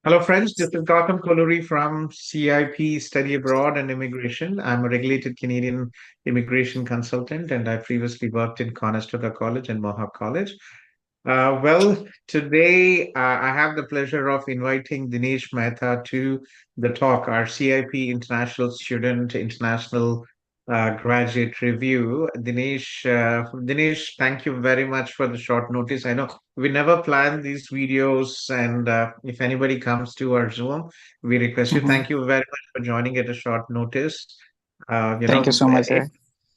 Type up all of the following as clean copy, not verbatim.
Hello, friends. This is Gautham Kolluri from CIP Study Abroad and Immigration. I'm a regulated Canadian immigration consultant, and I previously worked in Conestoga College and Mohawk College. Today I have the pleasure of inviting Dinesh Mehta to the talk, our CIP International Student International Graduate Review. Dinesh, thank you very much for the short notice. I know we never plan these videos, and if anybody comes to our Zoom, we request you. Mhm. Thank you very much for joining at a short notice. Uh, you Thank you know, so much, it sir.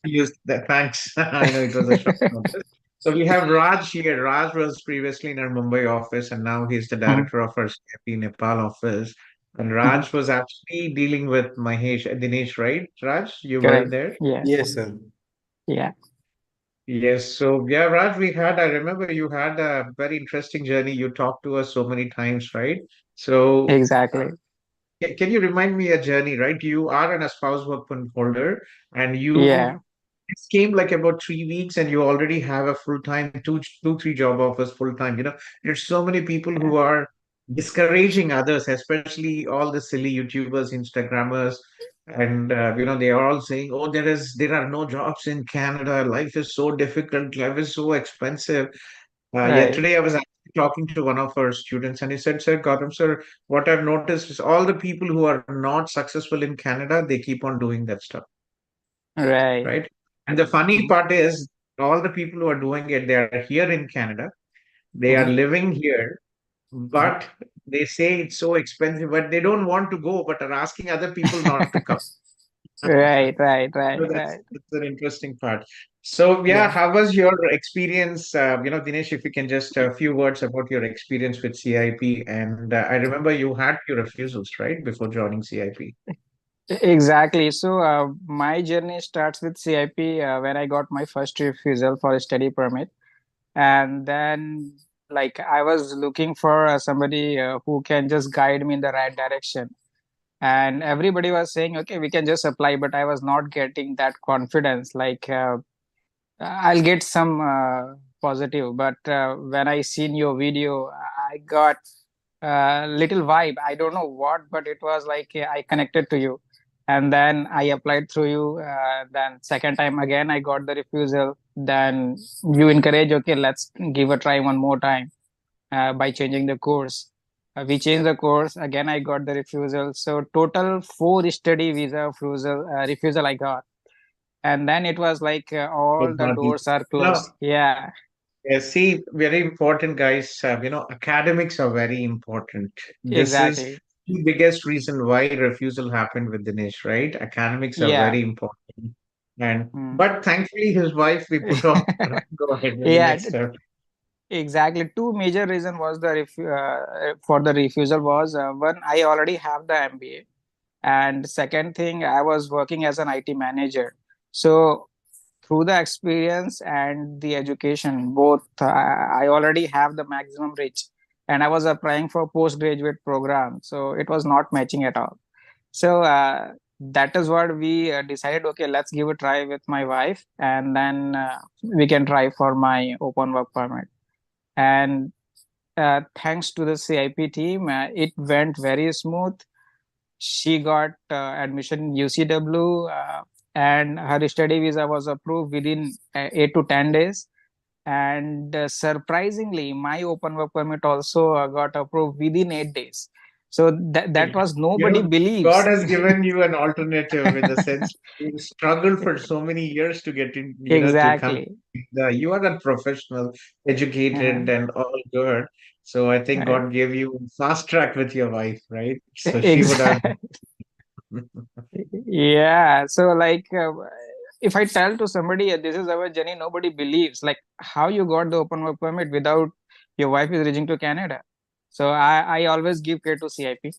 used that. Thanks. I know it was a short notice. So we have Raj here. Raj was previously in our Mumbai office, and now he's the Mhm, director of our CFP Nepal office. And mhm. Raj was actually dealing with Mahesh, Dinesh, right? Raj, you were Correct. there. Yes. Yes, sir. Yeah. Yes. So yeah, Raj, I remember you had a very interesting journey. You talked to us so many times, right? So Exactly. can you remind me a journey, right? You are an spouse work permit holder, and Yeah. you it came like about 3 weeks, and you already have a full time, three job offers full time. There's so many people Yeah. who are discouraging others, especially all the silly YouTubers, Instagrammers, and they are all saying, "Oh, there are no jobs in Canada. Life is so difficult. Life is so expensive." Yeah, Right. today I was actually talking to one of our students, and he said, "Sir, Gautam, sir, what I've noticed is all the people who are not successful in Canada, they keep on doing that stuff, Right. right? And the funny Mhm, part is, all the people who are doing it, they are here in Canada, they are mhm, living here, mhm. but they say it's so expensive, but they don't want to go, but are asking other people not to come." Right. Right. So Right. that's Right. that's an interesting part. So yeah, Yeah. how was your experience? Dinesh, if you can just a few words about your experience with CIP. And I remember you had your refusals, right, before joining CIP. Exactly. So, my journey starts with CIP when I got my first refusal for a study permit, and then like I was looking for somebody who can just guide me in the right direction. And everybody was saying, okay, we can just apply, but I was not getting that confidence. I'll get some positive, but when I seen your video, I got a little vibe. I don't know what, but it was like I connected to you, and then I applied through you. Then second time again, I got the refusal. Then you encourage, okay, let's give a try one more time by changing the course. We changed the course again. I got the refusal. So total four study visa refusal I got, and then it was like all Good the body. doors are No, closed. Yeah. see, very important, guys. Academics are very important. This is Exactly. the biggest reason why refusal happened with Dinesh, right? Academics are Yeah. very important. And Mm. but thankfully, his wife, we put off. Go ahead with the Yeah, next step. exactly. Two major reason was for the refusal was one, I already have the MBA, and second thing, I was working as an IT manager. So through the experience and the education, both I already have the maximum reach, and I was applying for postgraduate program, so it was not matching at all. So that is what we decided. Okay, let's give a try with my wife, and then we can try for my open work permit. And thanks to the CIP team, it went very smooth. She got admission in UCW, and her study visa was approved within 8 to 10 days. And surprisingly, my open work permit also got approved within 8 days. So that was You nobody know, God believes. has given you an alternative in the sense you struggled for so many years to get in, to come. Exactly. You are a professional, Uh, educated, and all good. So I think right. God gave you fast track with your wife, right? So she would have. Exactly. Yeah. So if I tell to somebody this is our journey, nobody believes. Like how you got the open work permit without your wife is reaching to Canada. So I always give credit to CIP.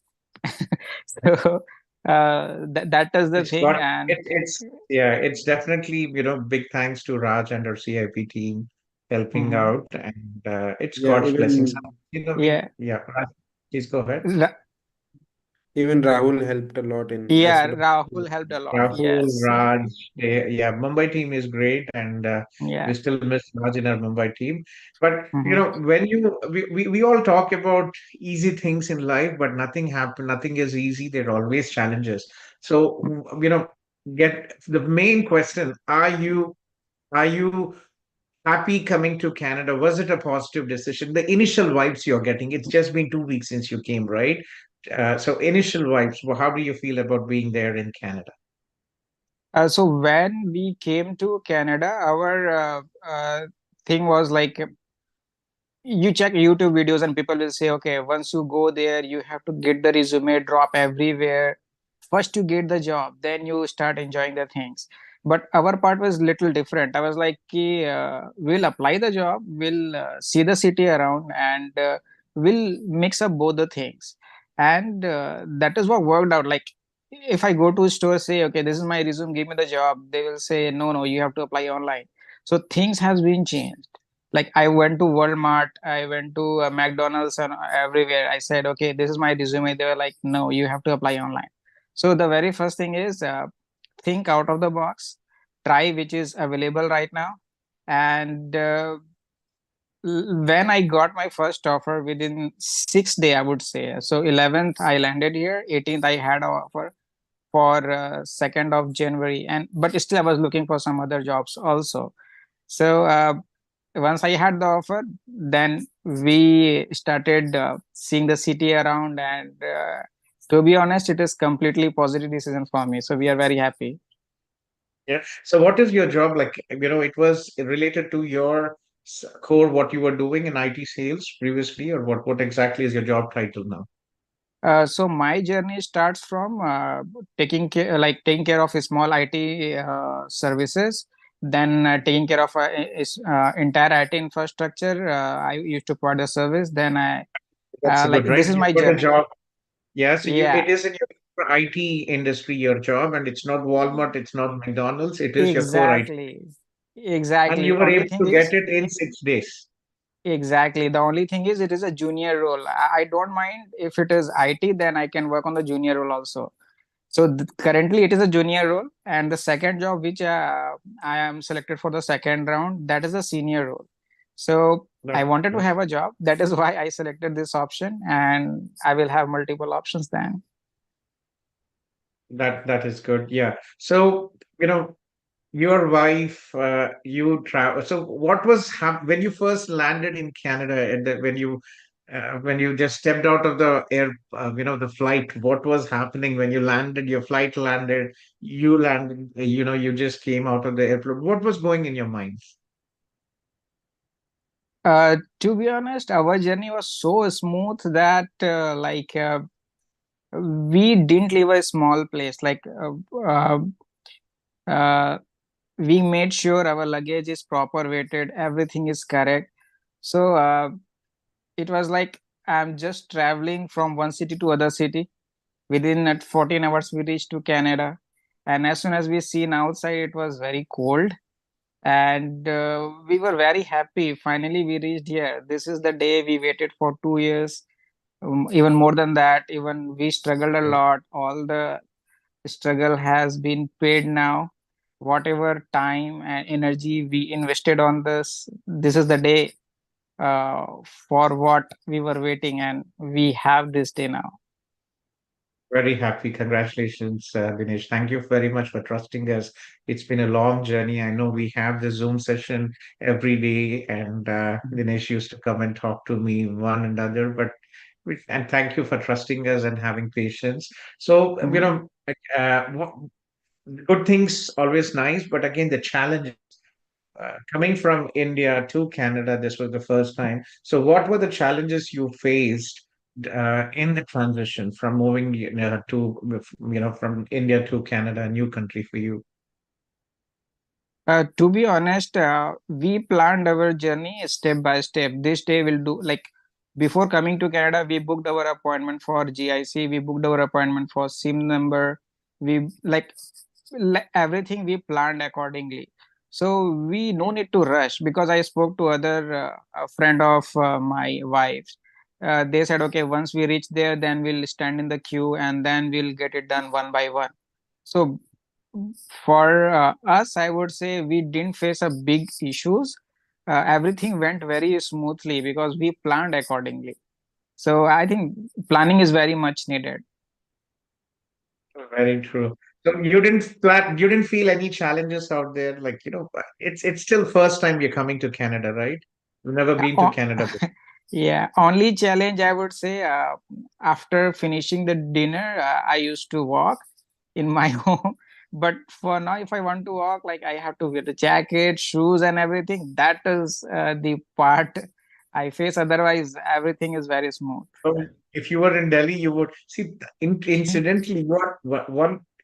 So that is the It's thing. got And it's yeah, it's definitely, big thanks to Raj and our CIP team helping mhm. out, and it's Yeah, God's blessings. even Yeah. Yeah, Raj, please go ahead. Even Rahul helped a lot in us. Yeah, Rahul helped a lot. Rahul, Yes. Raj, yeah, Mumbai team is great, and we Yeah. still miss Raj in our Mumbai team. But Hmm. when we all talk about easy things in life, but nothing happen, nothing is easy. There are always challenges. So get the main question: are you happy coming to Canada? Was it a positive decision? The initial vibes you're getting. It's just been 2 weeks since you came, right? So initial vibes. Well, how do you feel about being there in Canada? So when we came to Canada, our thing was like you check YouTube videos and people will say, okay, once you go there, you have to get the resume, drop everywhere. First you get the job, then you start enjoying the things. But our part was little different. I was like, कि, we'll apply the job, we'll see the city around, and we'll mix up both the things. And that is what worked out. Like if I go to a store, say, okay, this is my resume, give me the job, they will say, no, no, you have to apply online. So things has been changed. Like I went to Walmart, I went to McDonald's, and everywhere. I said, okay, this is my resume. They were like, no, you have to apply online. So the very first thing is think out of the box, try which is available right now. And when I got my first offer within 6 days, I would say. So 11th, I landed here. 18th, I had an offer for 2nd of January. And but still, I was looking for some other jobs also. So once I had the offer, then we started seeing the city around, and to be honest, it is completely positive decision for me. So we are very happy. Yeah. So what is your job like? It was related to your core, what you were doing in IT sales previously, or what exactly is your job title now? So my journey starts from taking care of small IT services, then taking care of entire IT infrastructure. I used to provide the service. Then I That's like good, this right? is You my got a journey. job. Yeah, so Yeah, it is in your IT industry, your job, and it's not Walmart, it's not McDonald's, it is your core IT. exactly, And exactly. you were Only able thing to get is it in 6 days. exactly. The only thing is it is a junior role. I don't mind if it is IT, then I can work on the junior role also. So currently it is a junior role, and the second job which I am selected for the second round, that is a senior role. So I That's wanted to nice. have a job. That is why I selected this option, and I will have multiple options then. That is good. Yeah. So, your wife, you travel. So, what was when you first landed in Canada, and when you just stepped out of the air, the flight? What was happening when you landed? Your flight landed. You landed. You just came out of the airport. What was going in your mind? To be honest, our journey was so smooth that we didn't leave a small place. Uh, we made sure our luggage is proper weighted, everything is correct. So it was like I'm just traveling from one city to other city. Within 14 hours, we reached to Canada, and as soon as we seen outside, it was very cold, and we were very happy. Finally, we reached here. This is the day we waited for 2 years, even more than that. Even we struggled a lot. All the struggle has been paid now. Whatever time and energy we invested on this is the day uh, for what we were waiting, and we have this day now. Very happy. Congratulations, Dinesh. Thank you very much for trusting us. It's been a long journey. I know we have the Zoom session every day, and Dinesh used to come and talk to me one another. And thank you for trusting us and having patience. So, Mhm. good things always nice, but again, the challenge coming from India to Canada, this was the first time. So, what were the challenges you faced in the transition from moving from India to Canada, a new country for you? To be honest, we planned our journey step by step. This day we'll do like before coming to Canada, we booked our appointment for GIC, we booked our appointment for SIM number, we like everything we planned accordingly. So we no need to rush because I spoke to other a friend of my wife. They said, okay, once we reach there, then we'll stand in the queue and then we'll get it done one by one. So for us, I would say we didn't face a big issues. Everything went very smoothly because we planned accordingly. So I think planning is very much needed. Very true. So you didn't feel any challenges out there, like, it's still first time you're coming to Canada, right? You've never been to Uh, Canada before. yeah, only challenge I would say, after finishing the dinner, I used to walk in my home. But for now, if I want to walk, like I have to wear the jacket, shoes, and everything. That is the part I face. Otherwise, everything is very smooth. So if you were in Delhi, you would see, incidentally,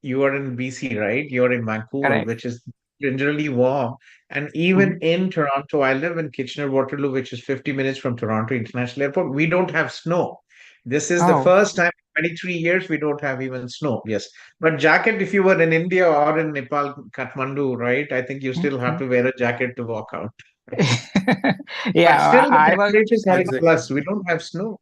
you are in BC, right? You're in Vancouver, Correct. which is generally warm. And even Mhm. in Toronto, I live in Kitchener-Waterloo, which is 50 minutes from Toronto International Airport. We don't have snow. This is the Oh. first time in 23 years we don't have even snow. Yes. But jacket, if you were in India or in Nepal, Kathmandu, right? I think you still have Mhm. to wear a jacket to walk out. But Yeah, still, the I was temperatures are a Exactly. plus. We don't have snow.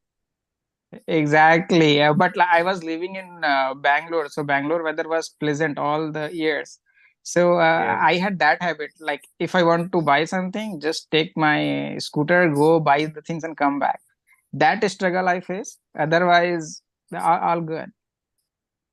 exactly, but I was living in Bangalore, so Bangalore weather was pleasant all the years. So Yeah. I had that habit. Like if I want to buy something, just take my scooter, go buy the things, and come back. That struggle I face. Otherwise, all good.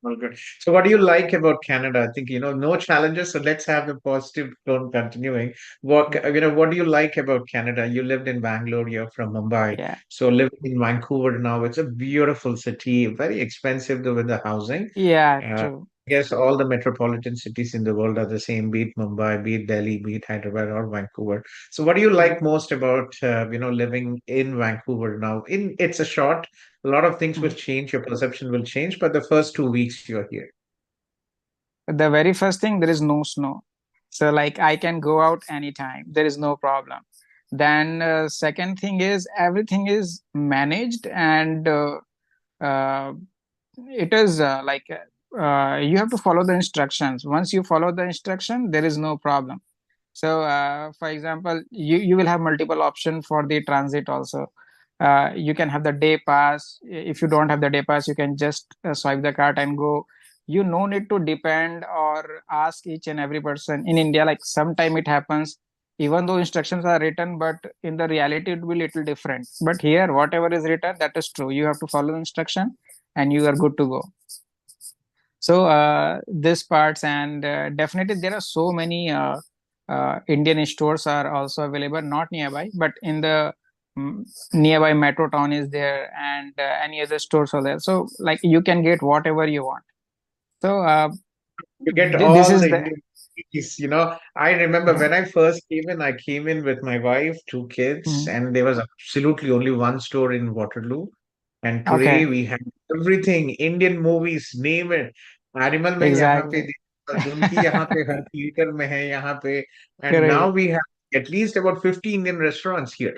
All good. So, what do you like about Canada? I think, no challenges. So, let's have the positive tone continuing. What do you like about Canada? You lived in Bangalore, you're from Mumbai. Yeah, So, living in Vancouver now, it's a beautiful city, very expensive though with the housing. yeah, Uh, true. I guess all the metropolitan cities in the world are the same, be it Mumbai, be it Delhi, be it Hyderabad or Vancouver. So, what do you Mm, like most about, living in Vancouver now? It's a short, a lot of things will mm. change, your perception will change, but the first 2 weeks you're here. The very first thing, there is no snow. So like I can go out anytime. There is no problem. Then second thing is everything is managed and uh, it is you have to follow the instructions. Once you follow the instruction, there is no problem. So for example, you will have multiple options for the transit also. You can have the day pass. If you don't have the day pass, you can just swipe the card and go. You no need to depend or ask each and every person. In India, like sometime it happens, even though instructions are written, but in the reality it will be little different. But here, whatever is written, that is true. You have to follow the instruction and you are good to go. So this parts, and definitely there are so many Indian stores are also available, not nearby, but in the mm, nearby metro town is there, and any other stores are there. So like you can get whatever you want. So You get this all is the the Indian cities. I remember when I first I came in with my wife, two kids, Mhm. and there was absolutely only one store in Waterloo. And today Okay, we have everything, Indian movies, name it. Animal में यहाँ पे exactly. देखा, Dunki यहाँ पे हर theater में है यहाँ पे. And now Correct. we have at least about 50 Indian restaurants here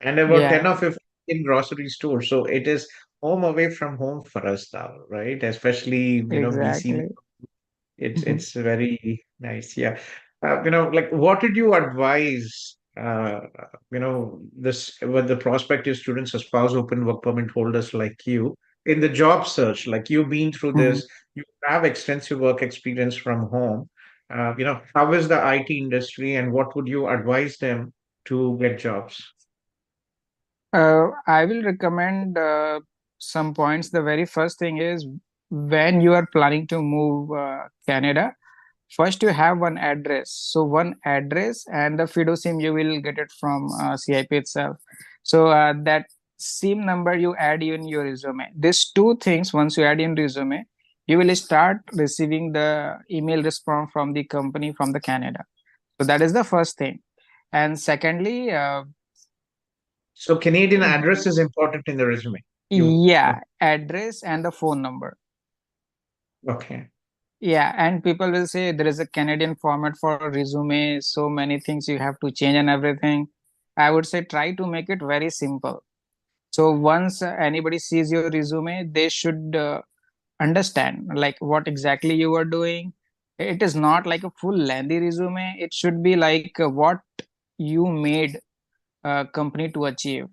and about 10 Yeah, or 15 grocery stores. So it is home away from home for us now, right? Especially, BC. exactly. Mhm. It's very nice. Yeah. Like what did you advise this with the prospective students or spouse open work permit holders like you in the job search, like you've been through Mhm. this, you have extensive work experience from home. How is the IT industry and what would you advise them to get jobs? I will recommend some points. The very first thing is when you are planning to move Canada, first you have one address. So one address and the Fido SIM you will get it from CIP itself. So that SIM number you add in your resume. These two things once you add in resume, you will start receiving the email response from the company from the Canada. So that is the first thing. And secondly, So Canadian address is important in the resume. You yeah, address and the phone number. okay. Yeah, and people will say there is a Canadian format for a resume, so many things you have to change and everything. I would say try to make it very simple. So once anybody sees your resume, they should understand like what exactly you are doing. It is not like a full lengthy resume. It should be like what you made a company to achieve.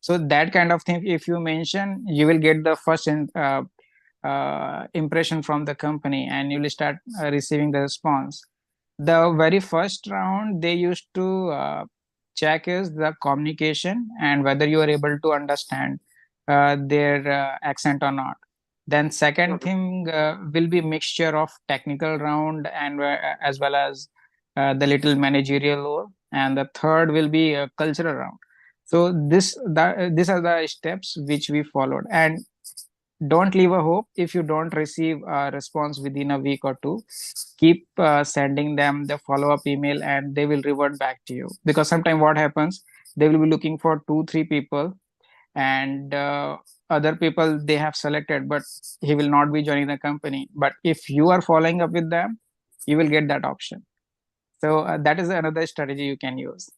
So that kind of thing, if you mention, you will get the first impression from the company, and you will start receiving the response. The very first round they used to check is the communication and whether you are able to understand their accent or not. Then second thing will be mixture of technical round and as well as the little managerial role, and the third will be a cultural round. So these are the steps which we followed. And don't leave a hope if you don't receive a response within a week or two. Keep sending them the follow-up email, and they will revert back to you. Because sometimes what happens, they will be looking for 2 3 people, and other people they have selected, but he will not be joining the company. But if you are following up with them, you will get that option. So that is another strategy you can use.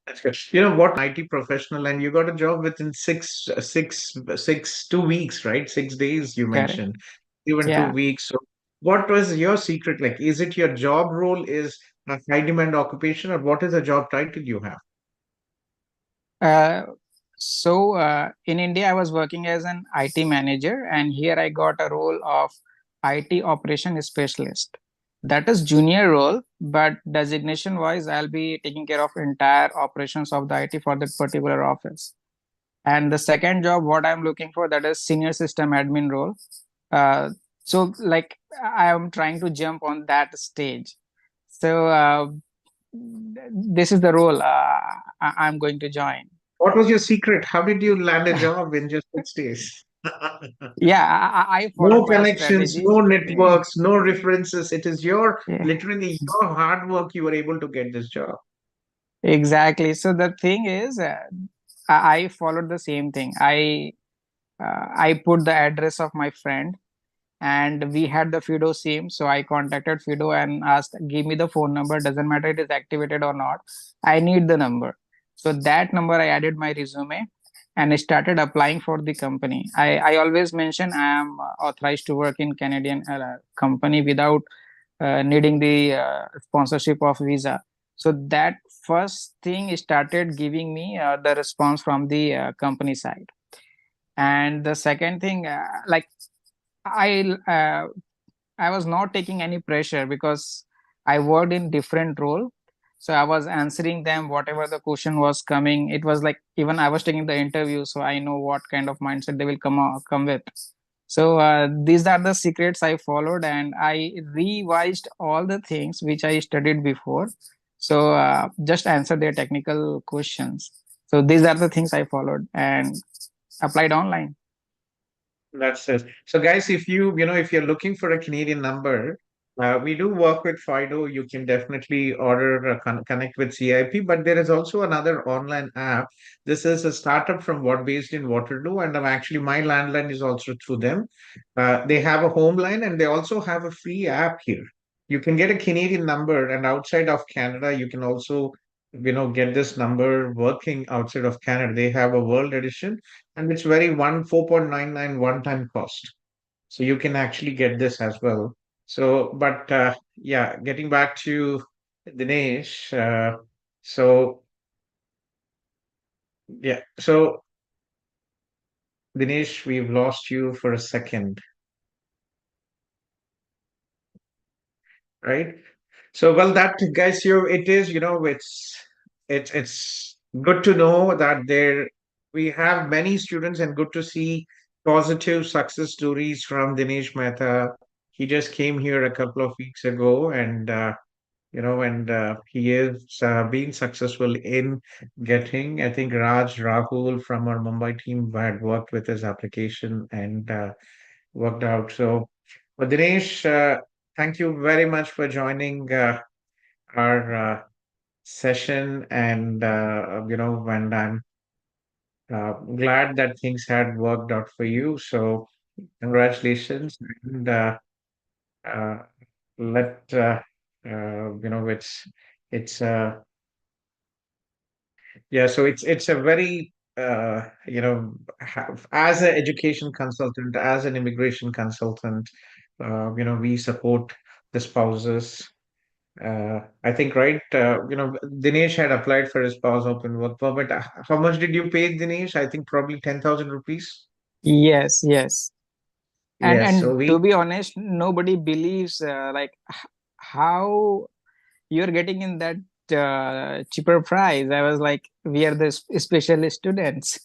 That's good. You know what, IT professional, and you got a job within 2 weeks, right? 6 days you Correct. mentioned, even two Yeah. weeks. So, what was your secret? Like, is it your job role is a high demand occupation, or what is the job title you have? Uh, so in India, I was working as an IT manager, and here I got a role of IT operation specialist. That is junior role, but designation wise, I'll be taking care of entire operations of the IT for that particular office. And the second job, what I'm looking for, that is senior system admin role. Uh, so like I am trying to jump on that stage. So this is the role I'm going to join. What was your secret? How did you land a job in just 6 days? Yeah, I No followed my connections, strategy. no Yeah, networks, no references. It is your yeah, literally your hard work you were able to get this job. exactly. So the thing is, I followed the same thing. I put the address of my friend, and we had the Fido SIM. So I contacted Fido and asked, give me the phone number. Doesn't matter it is activated or not. I need the number. So that number I added my resume, and I started applying for the company. I always mention I am authorized to work in Canadian company without needing the sponsorship of visa. So that first thing started giving me the response from the company side. And the second thing, like I uh, I was not taking any pressure because I worked in different role. So I was answering them whatever the question was coming. It was like even I was taking the interview, so I know what kind of mindset they will come with. So these are the secrets I followed, and I revised all the things which I studied before. So just answer their technical questions. So these are the things I followed and applied online. That's it. So, guys, if if you're looking for a Canadian number, we do work with Fido. You can definitely order, connect with CIP, but there is also another online app. This is a startup from what based in Waterloo, and actually my landline is also through them. They have a home line, and they also have a free app here. You can get a Canadian number, and outside of Canada, you can also, get this number working outside of Canada. They have a world edition, and it's very 4.99 one time cost, so you can actually get this as well. So but yeah, getting back to Dinesh, so yeah, so Dinesh, we've lost you for a second, right? So, well, that guys, it is, it's good to know that we have many students, and good to see positive success stories from Dinesh Mehta. He just came here a couple of weeks ago, and he is being successful in getting. I think Raj Rahul from our Mumbai team had worked with his application and worked out. So, but Dinesh, thank you very much for joining our session, and when I'm glad that things had worked out for you. So, congratulations, and uh, let it's yeah, so it's a very as an education consultant, as an immigration consultant, we support the spouses, I think, right? Dinesh had applied for his spouse open work permit. How much did you pay, Dinesh? I think probably 10,000 rupees. Yes, yes. and Yes. So and we, to be honest, nobody believes how you're getting in that cheaper price. I was like, we are the special students.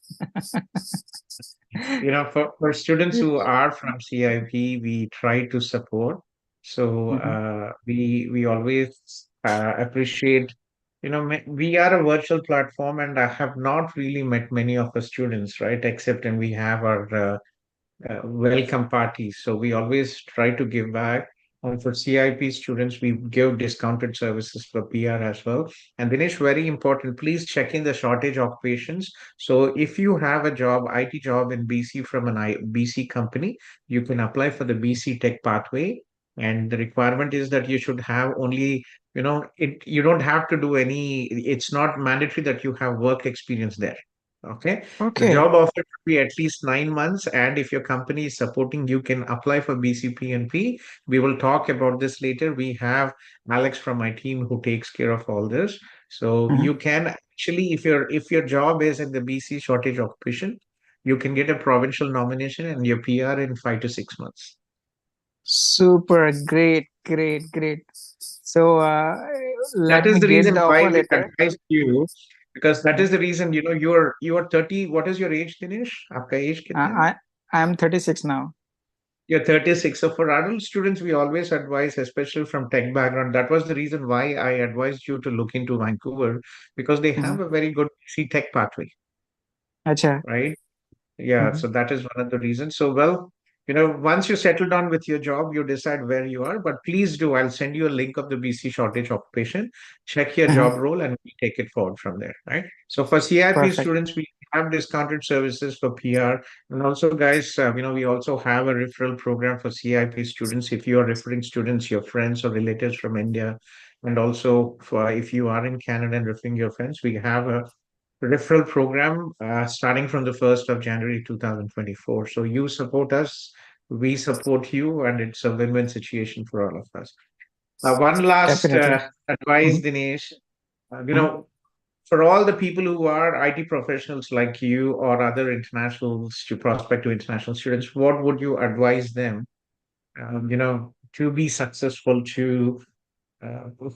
for students who are from CIP, we try to support. So Mhm. we always appreciate. We are a virtual platform, and I have not really met many of the students, right? Except, and we have our welcome parties. So we always try to give back. And for CIP students, we give discounted services for PR as well. And Dinesh, very important, please check in the shortage of patients. So if you have a job, IT job in BC from an BC company, you can apply for the BC Tech pathway. And the requirement is that you should have only, you don't have to do any, it's not mandatory that you have work experience there. Okay. The Okay. job offer should be at least 9 months, and if your company is supporting, you can apply for BCPNP. We will talk about this later. We have Alex from my team who takes care of all this. So Mhm. you can actually, if your job is in the BC shortage occupation, you can get a provincial nomination and your PR in 5 to 6 months. Super great, great, great. So That let is me the get reason the why offer we letter. advise you, because that Mhm. is the reason, you are 30. What is your age, Dinesh? आपका age कितना है? I am 36 now. You're 36. So for adult students, we always advise, especially from tech background. That was the reason why I advised you to look into Vancouver, because they Mhm. have a very good C tech pathway, Acha. right? Yeah, Mhm. so that is one of the reasons. So, well, once you settle down with your job, you decide where you are. But please do, I'll send you a link of the BC shortage occupation. Check your Mhm. job role and we take it forward from there, right? So for CIP Perfect. students, we have discounted services for PR. And also, guys, we also have a referral program for CIP students. If you are referring students, your friends or relatives from India, and also for if you are in Canada and referring your friends, we have a referral program starting from the 1st of January 2024. So you support us, we support you, and it's a win-win situation for all of us. One last Definitely. advice, Mhm. Dinesh. Mhm. For all the people who are IT professionals like you or other prospective international students, what would you advise them, to be successful,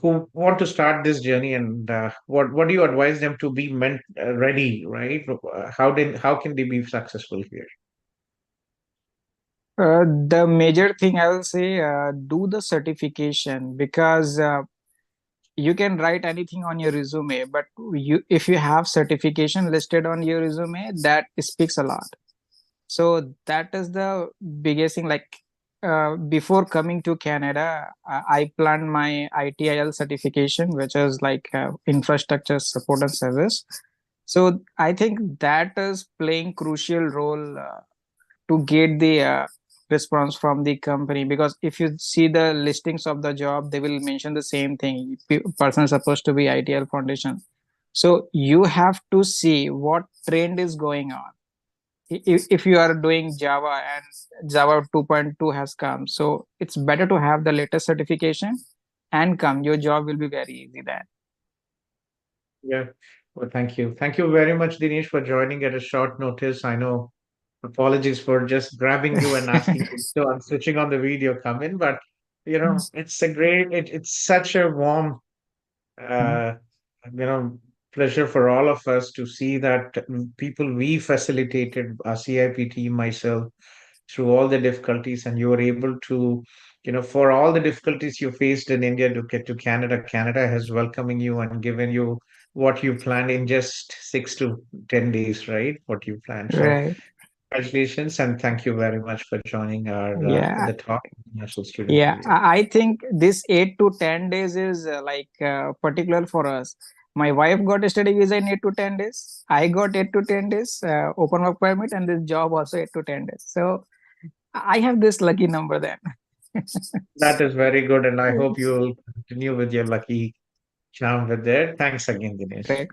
who want to start this journey, and what do you advise them to be ready, right? How can they be successful here? The major thing I will say, do the certification, because you can write anything on your resume, but if you have certification listed on your resume, that speaks a lot. So that is the biggest thing. Like before coming to Canada, I planned my ITIL certification, which is like infrastructure support and service. So I think that is playing crucial role to get the response from the company, because if you see the listings of the job, they will mention the same thing. Person is supposed to be ITL foundation. So you have to see what trend is going on. If you are doing Java and Java 2.2 has come, so it's better to have the latest certification and come. Your job will be very easy then. Yeah. Well, thank you very much, Dinesh, for joining at a short notice. I know, apologies for just grabbing you and asking you, so I'm switching on the video come in, but it's such a warm Mhm. uh, you know, pleasure for all of us to see that people we facilitated, our CIP team, myself, through all the difficulties, and you were able to, for all the difficulties you faced in India to get to Canada, Canada has welcoming you and given you what you planned in just 6 to 10 days, right? What you planned. So Right. congratulations and thank you very much for joining our Yeah. the talk International Student Yeah, Review. I think this 8 to 10 days is particular for us. My wife got a study visa in 8 to 10 days. I got 8 to 10 days open work permit, and this job also 8 to 10 days. So I have this lucky number then. That is very good, and I hope you will continue with your lucky charm with it. Thanks again, Dinesh. Great.